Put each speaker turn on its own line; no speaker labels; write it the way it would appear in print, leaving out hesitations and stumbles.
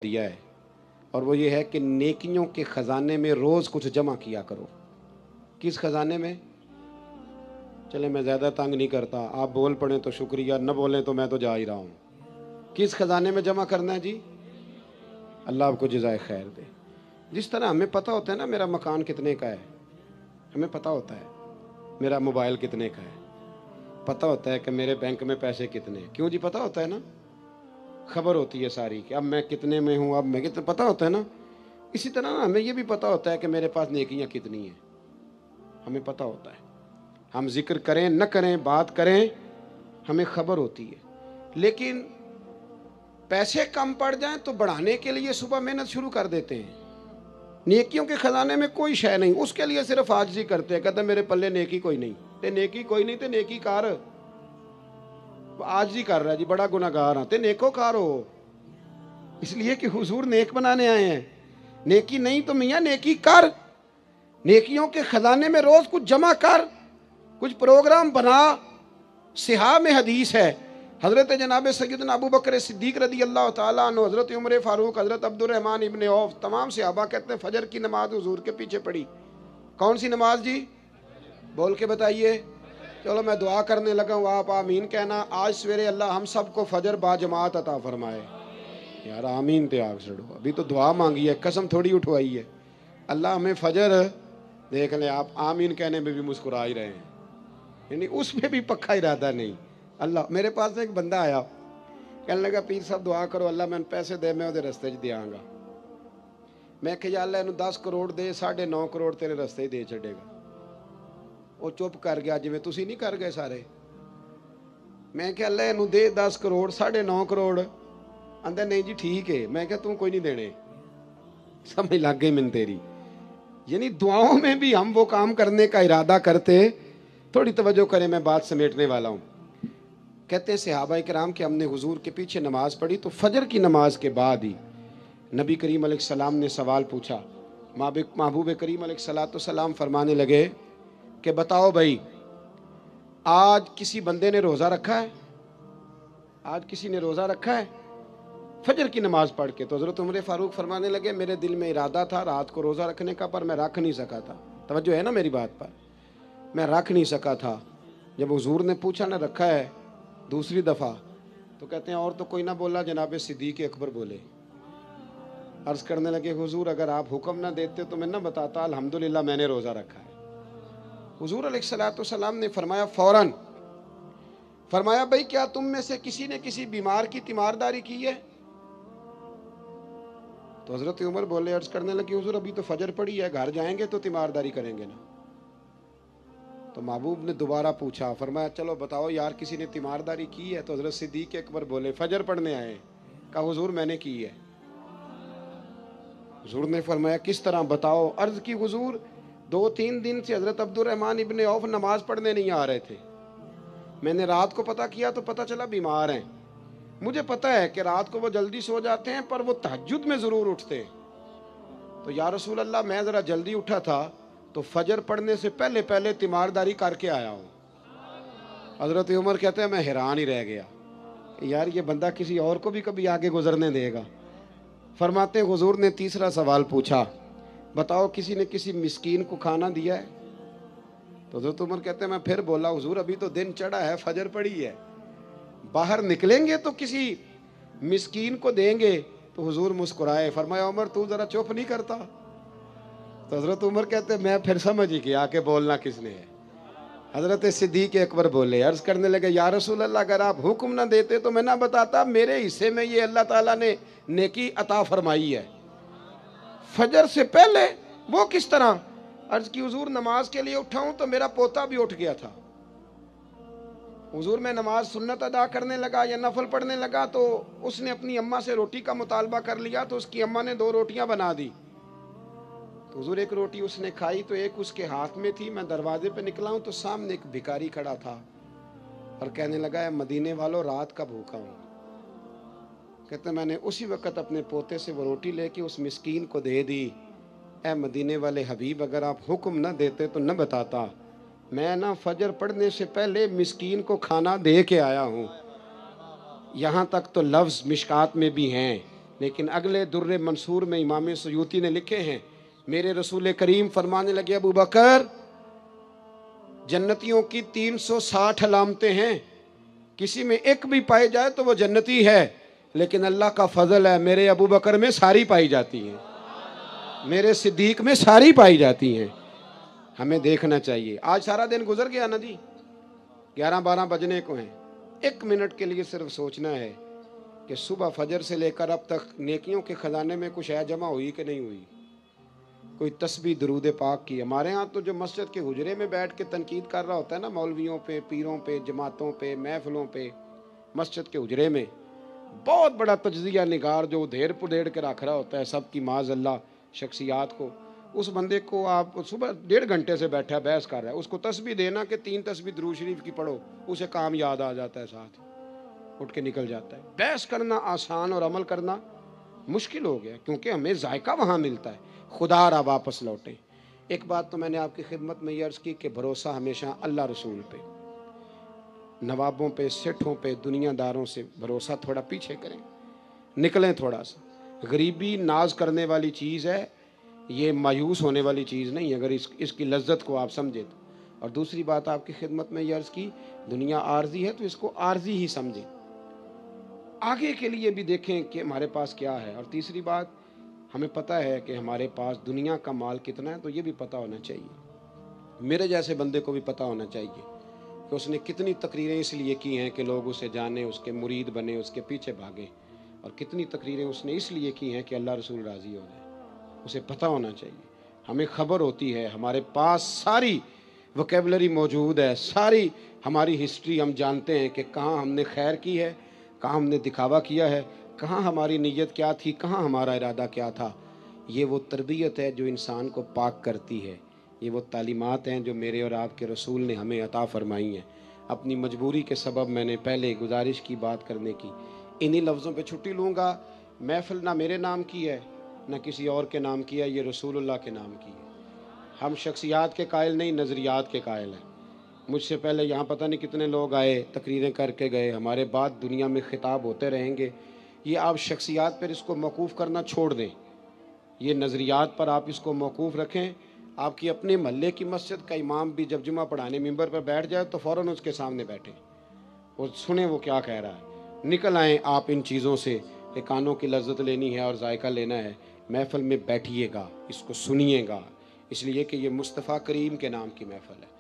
دیا ہے، اور وہ یہ ہے کہ نیکیوں کے خزانے میں روز کچھ جمع کیا کرو۔ کس خزانے میں؟ چلے میں زیادہ تنگ نہیں کرتا، آپ بول پڑیں تو شکریہ، نہ بولیں تو میں تو جا ہی رہا ہوں۔ کس خزانے میں جمع کرنا ہے جی؟ اللہ آپ کو جزائے خیر دے۔ جس طرح ہمیں پتہ ہوتا ہے نا میرا مکان کتنے کا ہے، ہمیں پتہ ہوتا ہے میرا موبائل کتنے کا ہے، پتہ ہوتا ہے کہ میرے بینک میں پیسے کتنے ہیں۔ کیوں جی؟ پتہ ہوتا ہے نا، خبر ہوتی ہے ساری کہ اب میں کتنے میں ہوں، اب میں کتنے، پتہ ہوتا ہے نا۔ اسی طرح نا ہمیں یہ بھی پتہ ہوتا ہے کہ میرے پاس نیکیاں کتنی ہیں، ہمیں پتہ ہوتا ہے۔ ہم ذکر کریں نہ کریں، بات کریں، ہمیں خبر ہوتی ہے۔ لیکن پیسے کم پڑ جائیں تو بڑھانے کے لیے صبح محنت شروع کر دیتے ہیں۔ نیکیوں کے خزانے میں کوئی شے نہیں، اس کے لیے صرف عاجزی کرتے ہیں، کہتے ہیں میرے پلے نیکی کوئی نہیں۔ تے نیکی کوئی نہیں تے نیکی کار، عاجزی کر رہا ہے جی، بڑا گناہگار ہاں تے نیکو کار ہو، اس لیے کہ حضور نیک بنانے آئے ہیں۔ نیکی نہیں تو میاں نیکی کر، نیکیوں کے خزانے میں روز کچھ جمع کر، کچھ پروگرام بنا۔ صحاح میں حدیث ہے، حضرت جناب سیدنا ابو بکر صدیق رضی اللہ تعالیٰ عنہ، حضرت عمر فاروق، حضرت عبد الرحمن ابن عوف، تمام صحابہ کہتے ہیں فجر کی نماز حضور کے پیچھے پڑھی۔ کون سی نماز جی؟ بول کے بتائیے۔ چلو میں دعا کرنے لگا ہوں، آپ آمین کہنا۔ آج سویرے اللہ ہم سب کو فجر با جماعت عطا فرمائے۔ یار آمین تے آگ سڑو، ابھی تو دعا مانگی ہے، قسم تھوڑی اٹھوائی ہے۔ اللہ ہمیں فجر، دیکھ لیں آپ آمین کہنے میں بھی مسکرا ہی رہے ہیں، یعنی اس میں بھی پکا ارادہ نہیں۔ اللہ، میرے پاس ایک بندہ آیا، کہنے لگا پیر صاحب دعا کرو اللہ میں پیسے دے، میں وہ رستے دیا گا۔ میں کہ یا اللہ انہوں 10 کروڑ دے، 9.5 کروڑ تیرے رستے ہی دے چڑے گا۔ وہ چپ کر گیا، جی میں تسی نہیں کر گئے سارے۔ میں کہ اللہ انہوں دے 10 کروڑ، 9.5 کروڑ، اندر نہیں جی ٹھیک ہے۔ میں کہ تم کوئی نہیں دینے، سمجھ لگ گئی من تیری۔ یعنی دعاؤں میں بھی ہم وہ کام کرنے کا ارادہ کرتے۔ تھوڑی توجہ کریں، میں بات سمیٹنے والا ہوں۔ کہتے ہیں صحابہ کرام کہ ہم نے حضور کے پیچھے نماز پڑھی تو فجر کی نماز کے بعد ہی نبی کریم علیہ السلام نے سوال پوچھا۔ محبوب کریم علیہ السلام فرمانے لگے کہ بتاؤ بھائی، آج کسی بندے نے روزہ رکھا ہے؟ آج کسی نے روزہ رکھا ہے فجر کی نماز پڑھ کے؟ تو حضرت عمر فاروق فرمانے لگے میرے دل میں ارادہ تھا رات کو روزہ رکھنے کا، پر میں رکھ نہیں سکا تھا۔ توجہ ہے نا میری بات پر؟ میں رکھ نہیں سکا تھا۔ جب حضور نے پوچھا نہ رکھا ہے دوسری دفعہ، تو کہتے ہیں اور تو کوئی نہ بولا، جناب صدیق اکبر بولے۔ عرض کرنے لگے حضور اگر آپ حکم نہ دیتے تو میں نہ بتاتا الحمدللہ میں نے روزہ رکھا ہے۔ حضور علیہ السلام نے فرمایا فوراً، فرمایا بھائی کیا تم میں سے کسی نے کسی بیمار کی تیمارداری کی ہے؟ تو حضرت عمر بولے، عرض کرنے لگے حضور ابھی تو فجر پڑی ہے، گھر جائیں گے تو تیمارداری کریں گے نا۔ تو محبوب نے دوبارہ پوچھا، فرمایا چلو بتاؤ یار کسی نے تیمارداری کی ہے؟ تو حضرت صدیق اکبر بولے فجر پڑھنے آئے۔ کہا حضور میں نے کی ہے۔ حضور نے فرمایا کس طرح بتاؤ؟ عرض کی حضور 2-3 دن سے حضرت عبد الرحمن ابن عوف نماز پڑھنے نہیں آ رہے تھے، میں نے رات کو پتہ کیا تو پتہ چلا بیمار ہیں۔ مجھے پتہ ہے کہ رات کو وہ جلدی سو جاتے ہیں پر وہ تہجد میں ضرور اٹھتے ہیں، تو یا رسول اللہ میں ذرا جلدی اٹھا تھا تو فجر پڑھنے سے پہلے تیمارداری کر کے آیا ہوں۔ حضرت عمر کہتے ہیں میں حیران ہی رہ گیا، یار یہ بندہ کسی اور کو بھی کبھی آگے گزرنے دے گا۔ فرماتے حضور نے تیسرا سوال پوچھا، بتاؤ کسی نے کسی مسکین کو کھانا دیا ہے؟ تو حضرت عمر کہتے ہیں میں پھر بولا حضور ابھی تو دن چڑھا ہے، فجر پڑی ہے، باہر نکلیں گے تو کسی مسکین کو دیں گے۔ تو حضور مسکرائے، فرمایا عمر تو ذرا چپ نہیں کرتا؟ تو حضرت عمر کہتے ہیں میں پھر سمجھ ہی گیا کہ بولنا کس نے ہے۔ حضرت صدیق اکبر بولے، عرض کرنے لگے یا رسول اللہ اگر آپ حکم نہ دیتے تو میں نہ بتاتا، میرے حصے میں یہ اللہ تعالیٰ نے نیکی عطا فرمائی ہے فجر سے پہلے۔ وہ کس طرح؟ عرض کی حضور نماز کے لیے اٹھا ہوں تو میرا پوتا بھی اٹھ گیا تھا۔ حضور میں نماز سنت ادا کرنے لگا یا نفل پڑھنے لگا تو اس نے اپنی اماں سے روٹی کا مطالبہ کر لیا، تو اس کی اماں نے 2 روٹیاں بنا دی۔ تو حضور ایک روٹی اس نے کھائی تو ایک اس کے ہاتھ میں تھی، میں دروازے پہ نکلا ہوں تو سامنے ایک بھکاری کھڑا تھا اور کہنے لگا اے مدینے والوں رات کا بھوکا ہوں۔ کہتے میں نے اسی وقت اپنے پوتے سے وہ روٹی لے کے اس مسکین کو دے دی۔ اے مدینے والے حبیب اگر آپ حکم نہ دیتے تو نہ بتاتا، میں نہ فجر پڑھنے سے پہلے مسکین کو کھانا دے کے آیا ہوں۔ یہاں تک تو لفظ مشکات میں بھی ہیں لیکن اگلے در منصور میں امام سیوطی نے لکھے ہیں، میرے رسول کریم فرمانے لگے ابو بکر جنتیوں کی 360 علامتیں ہیں، کسی میں ایک بھی پائی جائے تو وہ جنتی ہے، لیکن اللہ کا فضل ہے میرے ابو بکر میں ساری پائی جاتی ہیں، میرے صدیق میں ساری پائی جاتی ہیں۔ ہمیں دیکھنا چاہیے۔ آج سارا دن گزر گیا نا جی، 11-12 بجنے کو ہیں، 1 منٹ کے لیے صرف سوچنا ہے کہ صبح فجر سے لے کر اب تک نیکیوں کے خزانے میں کچھ ہے جمع ہوئی کہ نہیں ہوئی؟ کوئی تسبیح درود پاک کی؟ ہمارے ہاں تو جو مسجد کے حجرے میں بیٹھ کے تنقید کر رہا ہوتا ہے نا مولویوں پہ، پیروں پہ، جماعتوں پہ، محفلوں پہ، مسجد کے حجرے میں بہت بڑا تجزیہ نگار جو دھیر پدھیڑ کے رکھ رہا ہوتا ہے سب کی معاذ اللہ شخصیات کو، اس بندے کو آپ صبح 1.5 گھنٹے سے بیٹھا بحث کر رہا ہے، اس کو تسبیح دینا کہ 3 تسبیح درود شریف کی پڑھو، اسے کام یاد آ جاتا ہے، ساتھ اٹھ کے نکل جاتا ہے۔ بحث کرنا آسان اور عمل کرنا مشکل ہو گیا، کیونکہ ہمیں ذائقہ وہاں ملتا ہے۔ خدا را واپس لوٹیں۔ ایک بات تو میں نے آپ کی خدمت میں یہ عرض کی کہ بھروسہ ہمیشہ اللہ رسول پہ، نوابوں پہ، سیٹھوں پہ، دنیا داروں سے بھروسہ تھوڑا پیچھے کریں، نکلیں تھوڑا سا۔ غریبی ناز کرنے والی چیز ہے، یہ مایوس ہونے والی چیز نہیں، اگر اس کی لذت کو آپ سمجھیں تو۔ اور دوسری بات آپ کی خدمت میں یہ عرض کی، دنیا عارضی ہے تو اس کو عارضی ہی سمجھیں، آگے کے لیے بھی دیکھیں کہ ہمارے پاس کیا ہے۔ اور تیسری بات، ہمیں پتہ ہے کہ ہمارے پاس دنیا کا مال کتنا ہے، تو یہ بھی پتہ ہونا چاہیے، میرے جیسے بندے کو بھی پتہ ہونا چاہیے کہ اس نے کتنی تقریریں اس لیے کی ہیں کہ لوگ اسے جانیں، اس کے مرید بنے، اس کے پیچھے بھاگیں، اور کتنی تقریریں اس نے اس لیے کی ہیں کہ اللہ رسول راضی ہو جائے، اسے پتہ ہونا چاہیے۔ ہمیں خبر ہوتی ہے، ہمارے پاس ساری وکیبلری موجود ہے، ساری ہماری ہسٹری ہم جانتے ہیں کہ کہاں ہم نے خیر کی ہے، کہاں ہم نے دکھاوا کیا ہے، کہاں ہماری نیت کیا تھی، کہاں ہمارا ارادہ کیا تھا۔ یہ وہ تربیت ہے جو انسان کو پاک کرتی ہے، یہ وہ تعلیمات ہیں جو میرے اور آپ کے رسول نے ہمیں عطا فرمائی ہیں۔ اپنی مجبوری کے سبب میں نے پہلے گزارش کی بات کرنے کی، انہی لفظوں پہ چھٹی لوں گا۔ محفل نہ میرے نام کی ہے نہ کسی اور کے نام کی ہے، یہ رسول اللہ کے نام کی ہے۔ ہم شخصیات کے قائل نہیں، نظریات کے قائل ہیں۔ مجھ سے پہلے یہاں پتہ نہیں کتنے لوگ آئے، تقریریں کر کے گئے، ہمارے بعد دنیا میں خطاب ہوتے رہیں گے۔ یہ آپ شخصیات پر اس کو موقوف کرنا چھوڑ دیں، یہ نظریات پر آپ اس کو موقوف رکھیں۔ آپ کی اپنے محلے کی مسجد کا امام بھی جب جمعہ پڑھانے ممبر پر بیٹھ جائے تو فوراً اس کے سامنے بیٹھیں، وہ سنیں وہ کیا کہہ رہا ہے، نکل آئیں آپ ان چیزوں سے کہ کانوں کی لذت لینی ہے اور ذائقہ لینا ہے۔ محفل میں بیٹھیے گا، اس کو سنیے گا، اس لیے کہ یہ مصطفیٰ کریم کے نام کی محفل ہے۔